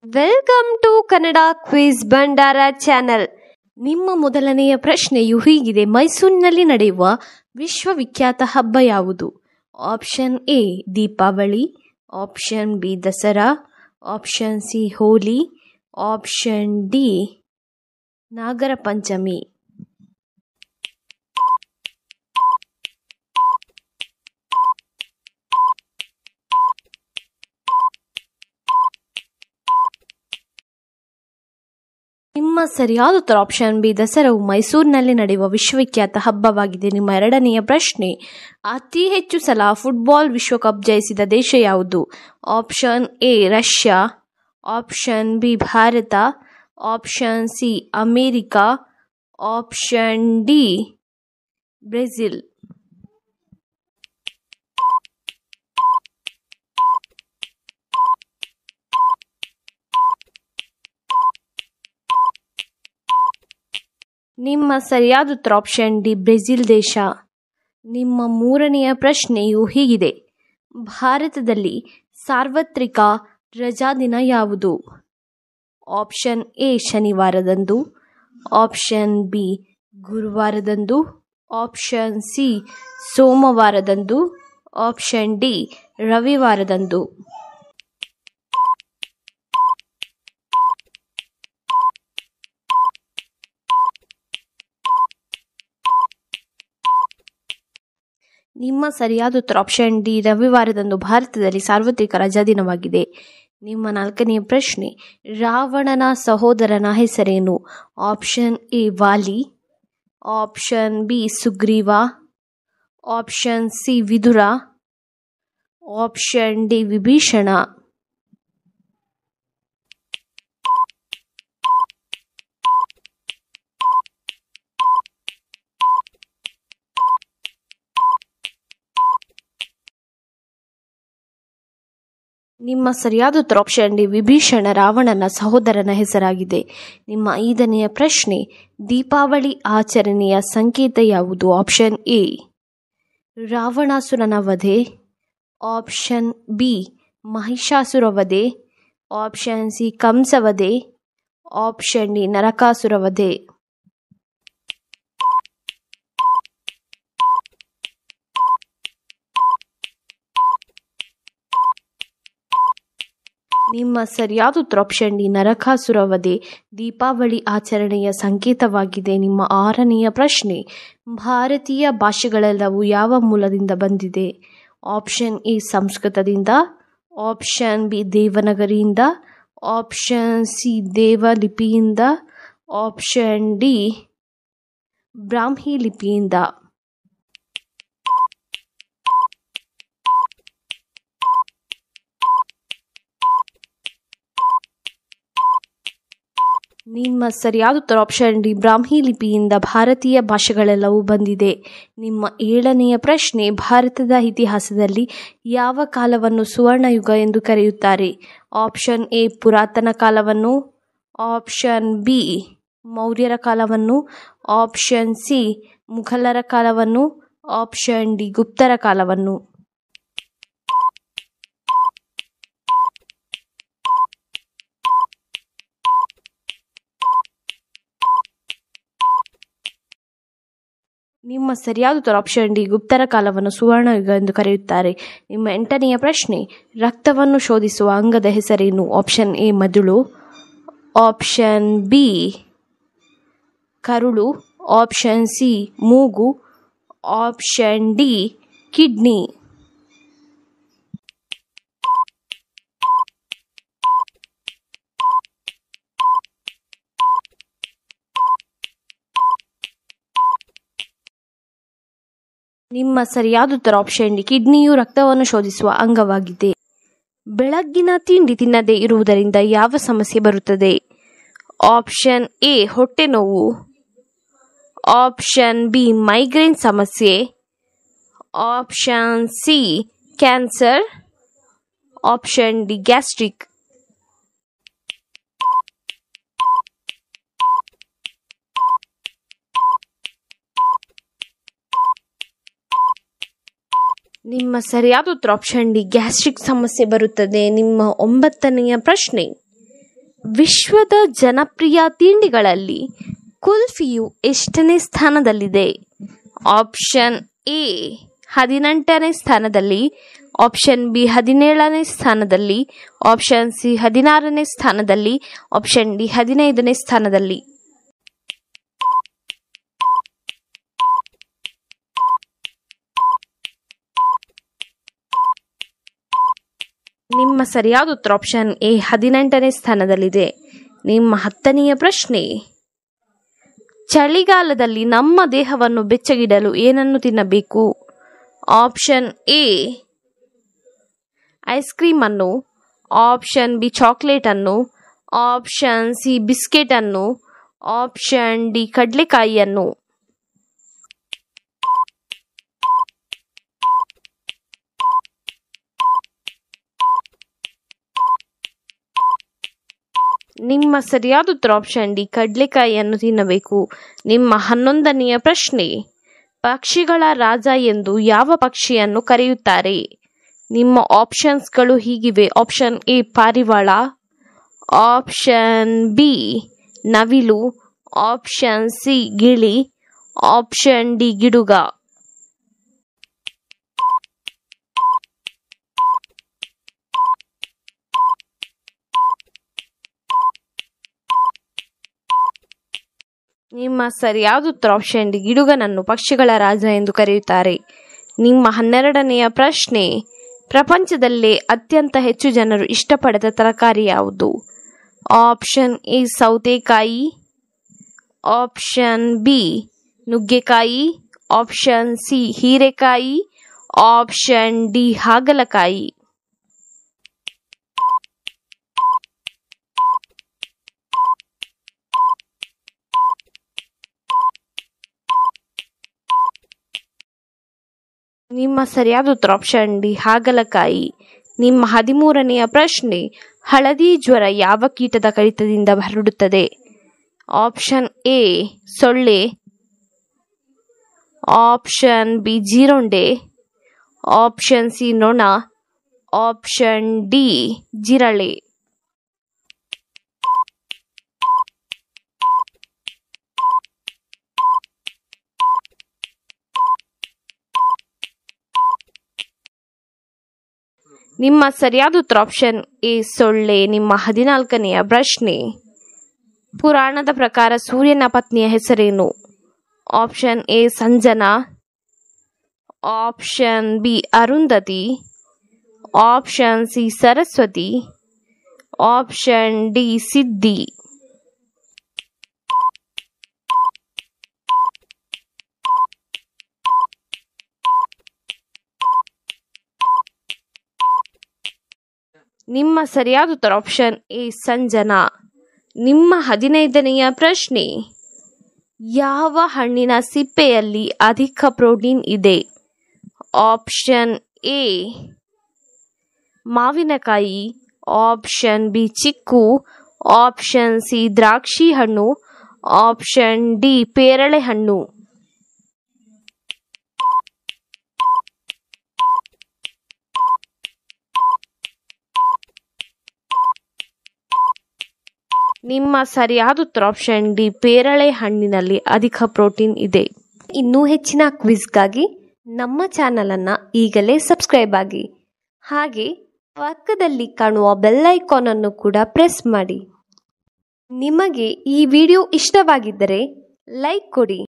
Welcome to Kannada quiz ಭಂಡಾರ channel. ನಿಮ್ಮ ಮೊದಲನೆಯ ಪ್ರಶ್ನೆಯು ಹೀಗಿದೆ: ಮೈಸೂರಿನಲ್ಲಿ ನಡೆಯುವ ವಿಶ್ವವಿಖ್ಯಾತ ಹಬ್ಬ ಯಾವುದು? Option A Deepavali, option B Dasara, option C Holi, option D Nagara Panchami. ನಿಮ್ಮ ಸರಿಯಾದ ಉತ್ತರ ಆಪ್ಷನ್ ಬಿ ದಸರಾವು ಮೈಸೂರಿನಲ್ಲಿ ನಡೆಯುವ ವಿಶ್ವವಿಖ್ಯಾತ ಹಬ್ಬವಾಗಿದೆ. ನಿಮ್ಮ ಎರಡನೆಯ ಪ್ರಶ್ನೆ: ಅತಿ ಹೆಚ್ಚು ಸಲ ಫುಟ್ಬಾಲ್ ವಿಶ್ವಕಪ್ ಜಯಿಸಿದ ದೇಶ ಯಾವುದು? Option A Russia, option B Bharat, option C America, option D Brazil. ನಿಮ್ಮ ಸರಿಯಾದ ಉತ್ತರ ಆಪ್ಷನ್ ಡಿ ಬ್ರೆಜಿಲ್ ದೇಶ. ನಿಮ್ಮ ಮೂರನೆಯ ಪ್ರಶ್ನೆಯು ಹೀಗಿದೆ: ಭಾರತದಲ್ಲಿ ಸಾರ್ವತ್ರಿಕ ರಜಾದಿನ ಯಾವುದು? ಆಪ್ಷನ್ ಎ ಶನಿವಾರದಂದು, ಆಪ್ಷನ್ ಬಿ ಗುರುವಾರದಂದು, ಆಪ್ಷನ್ ಸಿ ಸೋಮವಾರದಂದು, ಆಪ್ಷನ್ ಡಿ ರವಿವಾರದಂದು. ನಿಮ್ಮ ಸರಿಯಾದ ಉತ್ತರ ಆಪ್ಷನ್ ಡಿ ರವಿವಾರದಂದು ಭಾರತದಲ್ಲಿ ಸಾರ್ವತ್ರಿಕ ರಜಾದಿನವಾಗಿದೆ. ನಿಮ್ಮ ನಾಲ್ಕನೆಯ ಪ್ರಶ್ನೆ: ರಾವಣನ ಸಹೋದರನ ಹೆಸರೇನು? Option A Vali, option B Sugriva, option C Vidura, option D Vibhishana. ನಿಮ್ಮ ಸರಿಯಾದ ಉತ್ತರ ಆಪ್ಷನ್ ಡಿ ವಿಭೀಷಣ ರಾವಣನ ಸಹೋದರನ ಹೆಸರಾಗಿದೆ. ನಿಮ್ಮ ಐದನೆಯ ಪ್ರಶ್ನೆ: ದೀಪಾವಳಿ ಆಚರಣೆಯ ಸಂಕೇತ ಯಾವುದು? ಆಪ್ಷನ್ ಎ ರಾವಣಾಸುರನ ವಧೆ, ಆಪ್ಷನ್ ಬಿ ಮಹಿಷಾಸುರ ವಧೆ, ಆಪ್ಷನ್ ಸಿ ಕಂಸ ವಧೆ, ಆಪ್ಷನ್ ಡಿ ನರಕಾಸುರ ವಧೆ. ನಿಮ್ಮ ಸರಿಯಾದ ಉತ್ತರ ಆಪ್ಷನ್ ಡಿ ನರಕಾಸುರ ವಧೆ ದೀಪಾವಳಿ ಆಚರಣೆಯ ಸಂಕೇತವಾಗಿದೆ. ನಿಮ್ಮ ಆರನೆಯ ಪ್ರಶ್ನೆ: ಭಾರತೀಯ ಭಾಷೆಗಳೆಲ್ಲವೂ ಯಾವ ಮೂಲದಿಂದ ಬಂದಿದೆ? ಆಪ್ಷನ್ ಎ ಸಂಸ್ಕೃತದಿಂದ, ಆಪ್ಷನ್ ಬಿ ದೇವನಾಗರಿಯಿಂದ, ಆಪ್ಷನ್ ಸಿ ದೇವಲಿಪಿಯಿಂದ, ಆಪ್ಷನ್ ಡಿ ಬ್ರಾಹ್ಮಿ ಲಿಪಿಯಿಂದ. ನಿಮ್ಮ ಸರಿಯಾದ ಉತ್ತರ ಆಪ್ಷನ್ ಡಿ ಬ್ರಾಹ್ಮಿ ಲಿಪಿಯಿಂದ ಭಾರತೀಯ ಭಾಷೆಗಳೆಲ್ಲವೂ ಬಂದಿದೆ. ನಿಮ್ಮ ಏಳನೆಯ ಪ್ರಶ್ನೆ: ಭಾರತದ ಇತಿಹಾಸದಲ್ಲಿ ಯಾವ ಕಾಲವನ್ನು ಸುವರ್ಣಯುಗ ಎಂದು ಕರೆಯುತ್ತಾರೆ? ಆಪ್ಷನ್ ಎ ಪುರಾತನ ಕಾಲವನ್ನು, ಆಪ್ಷನ್ ಬಿ ಮೌರ್ಯರ ಕಾಲವನ್ನು, ಆಪ್ಷನ್ ಸಿ ಮುಘಲರ ಕಾಲವನ್ನು, ಆಪ್ಷನ್ ಡಿ ಗುಪ್ತರ ಕಾಲವನ್ನು. ನಿಮ್ಮ ಸರಿಯಾದ ಉತ್ತರ ಆಪ್ಷನ್ ಡಿ ಗುಪ್ತರ ಕಾಲವನ್ನು ಸುವರ್ಣಯುಗ ಎಂದು ಕರೆಯುತ್ತಾರೆ. ನಿಮ್ಮ ಎಂಟನೆಯ ಪ್ರಶ್ನೆ: ರಕ್ತವನ್ನು ಶೋಧಿಸುವ ಅಂಗದ ಹೆಸರೇನು? ಆಪ್ಷನ್ ಎ ಮೆದುಳು, ಆಪ್ಷನ್ ಬಿ ಕರುಳು, ಆಪ್ಷನ್ ಸಿ ಮೂಗು, ಆಪ್ಷನ್ ಡಿ ಕಿಡ್ನಿ. ನಿಮ್ಮ ಸರಿಯಾದ ಉತ್ತರ ಆಪ್ಷನ್ ಡಿ ಕಿಡ್ನಿಯು ರಕ್ತವನ್ನು ಶೋಧಿಸುವ ಅಂಗವಾಗಿದೆ. ಬೆಳಗ್ಗಿನ ತಿಂಡಿ ತಿನ್ನದೇ ಇರುವುದರಿಂದ ಯಾವ ಸಮಸ್ಯೆ ಬರುತ್ತದೆ? ಆಪ್ಷನ್ ಎ ಹೊಟ್ಟೆ ನೋವು, ಆಪ್ಷನ್ ಬಿ ಮೈಗ್ರೇನ್ ಸಮಸ್ಯೆ, option C cancer, option D gastric. ನಿಮ್ಮ ಸರಿಯಾದ ಉತ್ತರ ಆಪ್ಷನ್ ಡಿ ಗ್ಯಾಸ್ಟ್ರಿಕ್ ಸಮಸ್ಯೆ ಬರುತ್ತದೆ. ನಿಮ್ಮ 9ನೆಯ ಪ್ರಶ್ನೆ: ವಿಶ್ವದ ಜನಪ್ರಿಯ ತಿಂಡಿಗಳಲ್ಲಿ ಕುಲ್ಫಿಯು ಎಷ್ಟನೇ ಸ್ಥಾನದಲ್ಲಿದೆ? ಆಪ್ಷನ್ ಎ 18ನೇ ಸ್ಥಾನದಲ್ಲಿ, ಆಪ್ಷನ್ ಬಿ 17ನೇ ಸ್ಥಾನದಲ್ಲಿ, ಆಪ್ಷನ್ ಸಿ 16ನೇ ಸ್ಥಾನದಲ್ಲಿ, ಆಪ್ಷನ್ ಡಿ 15ನೇ ಸ್ಥಾನದಲ್ಲಿ. ನಿಮ್ಮ ಸರಿಯಾದ ಉತ್ತರ ಆಪ್ಷನ್ ಎ 18ನೇ ಸ್ಥಾನದಲ್ಲಿದೆ. ನಿಮ್ಮ 10ನೆಯ ಪ್ರಶ್ನೆ, ಚಳಿಗಾಲದಲ್ಲಿ ನಮ್ಮ ದೇಹವನ್ನು ಬೆಚ್ಚಗಿಡಲು ಏನನ್ನು ತಿನ್ನಬೇಕು? ಆಪ್ಷನ್ ಎ ಐಸ್ ಕ್ರೀಮ್ ಅನ್ನು, ಆಪ್ಷನ್ ಬಿ ಚಾಕ್ಲೇಟ್ ಅನ್ನು, ಆಪ್ಷನ್ ಸಿ ಬಿಸ್ಕೆಟ್ ಅನ್ನು, ಆಪ್ಷನ್ ಡಿ ಕಡಲೆಕಾಯಿಯನ್ನು. ನಿಮ್ಮ ಸರಿಯಾದ ಉತ್ತರ ಆಪ್ಷನ್ ಡಿ ಕಡಲೆಕಾಯಿಯನ್ನು ತಿನ್ನಬೇಕು. ನಿಮ್ಮ 11ನೆಯ ಪ್ರಶ್ನೆ, ಪಕ್ಷಿಗಳ ರಾಜ ಎಂದು ಯಾವ ಪಕ್ಷಿಯನ್ನು ಕರೆಯುತ್ತಾರೆ? ನಿಮ್ಮ ಆಪ್ಷನ್ಸ್ಗಳು ಹೀಗಿವೆ. ಆಪ್ಷನ್ ಎ ಪಾರಿವಾಳ, ಆಪ್ಷನ್ ಬಿ ನವಿಲು, ಆಪ್ಷನ್ ಸಿ ಗಿಳಿ, ಆಪ್ಷನ್ ಡಿ ಗಿಡುಗ. ನಿಮ್ಮ ಸರಿಯಾದ ಉತ್ತರ ಆಪ್ಷನ್ ಡಿ ಗಿಡುಗನನ್ನು ಪಕ್ಷಿಗಳ ರಾಜ ಎಂದು ಕರೆಯುತ್ತಾರೆ. ನಿಮ್ಮ 12ನೆಯ ಪ್ರಶ್ನೆ, ಪ್ರಪಂಚದಲ್ಲೇ ಅತ್ಯಂತ ಹೆಚ್ಚು ಜನರು ಇಷ್ಟಪಡದ ತರಕಾರಿ ಯಾವುದು? ಆಪ್ಷನ್ ಎ ಸೌತೆಕಾಯಿ, ಆಪ್ಷನ್ ಬಿ ನುಗ್ಗೆಕಾಯಿ, ಆಪ್ಷನ್ ಸಿ ಹೀರೆಕಾಯಿ, ಆಪ್ಷನ್ ಡಿ ಹಾಗಲಕಾಯಿ. ನಿಮ್ಮ ಸರಿಯಾದ ಉತ್ತರ ಆಪ್ಷನ್ ಡಿ ಹಾಗಲಕಾಯಿ. ನಿಮ್ಮ 13ನೆಯ ಪ್ರಶ್ನೆ, ಹಳದಿ ಜ್ವರ ಯಾವ ಕೀಟದ ಕಡಿತದಿಂದ ಹರಡುತ್ತದೆ? ಆಪ್ಷನ್ ಎ ಸೊಳ್ಳೆ, ಆಪ್ಷನ್ ಬಿ ಜೀರುಂಡೆ, ಆಪ್ಷನ್ ಸಿ ನೊಣ, ಆಪ್ಷನ್ ಡಿ ಜಿರಳೆ. ನಿಮ್ಮ ಸರಿಯಾದ ಉತ್ತರ ಆಪ್ಷನ್ ಎ ಸೊಳ್ಳೆ. ನಿಮ್ಮ 14ನೆಯ ಪ್ರಶ್ನೆ, ಪುರಾಣದ ಪ್ರಕಾರ ಸೂರ್ಯನ ಪತ್ನಿಯ ಹೆಸರೇನು? Option A Sanjana, option B Arundhati, option C Saraswati, option D ಸಿದ್ಧಿ. ನಿಮ್ಮ ಸರಿಯಾದ ಉತ್ತರ ಆಪ್ಷನ್ ಎ ಸಂಜನಾ. ನಿಮ್ಮ 15ನೆಯ ಪ್ರಶ್ನೆ, ಯಾವ ಹಣ್ಣಿನ ಸಿಪ್ಪೆಯಲ್ಲಿ ಅಧಿಕ ಪ್ರೋಟೀನ್ ಇದೆ? ಆಪ್ಷನ್ ಎ ಮಾವಿನಕಾಯಿ, ಆಪ್ಷನ್ ಬಿ ಚಿಕ್ಕು, ಆಪ್ಷನ್ ಸಿ ದ್ರಾಕ್ಷಿ ಹಣ್ಣು, ಆಪ್ಷನ್ ಡಿ ಪೇರಳೆ ಹಣ್ಣು. ನಿಮ್ಮ ಸರಿಯಾದ ಉತ್ತರ ಆಪ್ಷನ್ ಡಿ ಪೇರಳೆ ಹಣ್ಣಿನಲ್ಲಿ ಅಧಿಕ ಪ್ರೋಟೀನ್ ಇದೆ. ಇನ್ನೂ ಹೆಚ್ಚಿನ ಕ್ವಿಜ್ಗಾಗಿ ನಮ್ಮ ಚಾನಲನ್ನು ಈಗಲೇ ಸಬ್ಸ್ಕ್ರೈಬ್ ಆಗಿ, ಹಾಗೆ ಪಕ್ಕದಲ್ಲಿ ಕಾಣುವ ಬೆಲ್ ಐಕಾನ್ ಅನ್ನು ಕೂಡ ಪ್ರೆಸ್ ಮಾಡಿ. ನಿಮಗೆ ಈ ವಿಡಿಯೋ ಇಷ್ಟವಾಗಿದ್ದರೆ ಲೈಕ್ ಕೊಡಿ.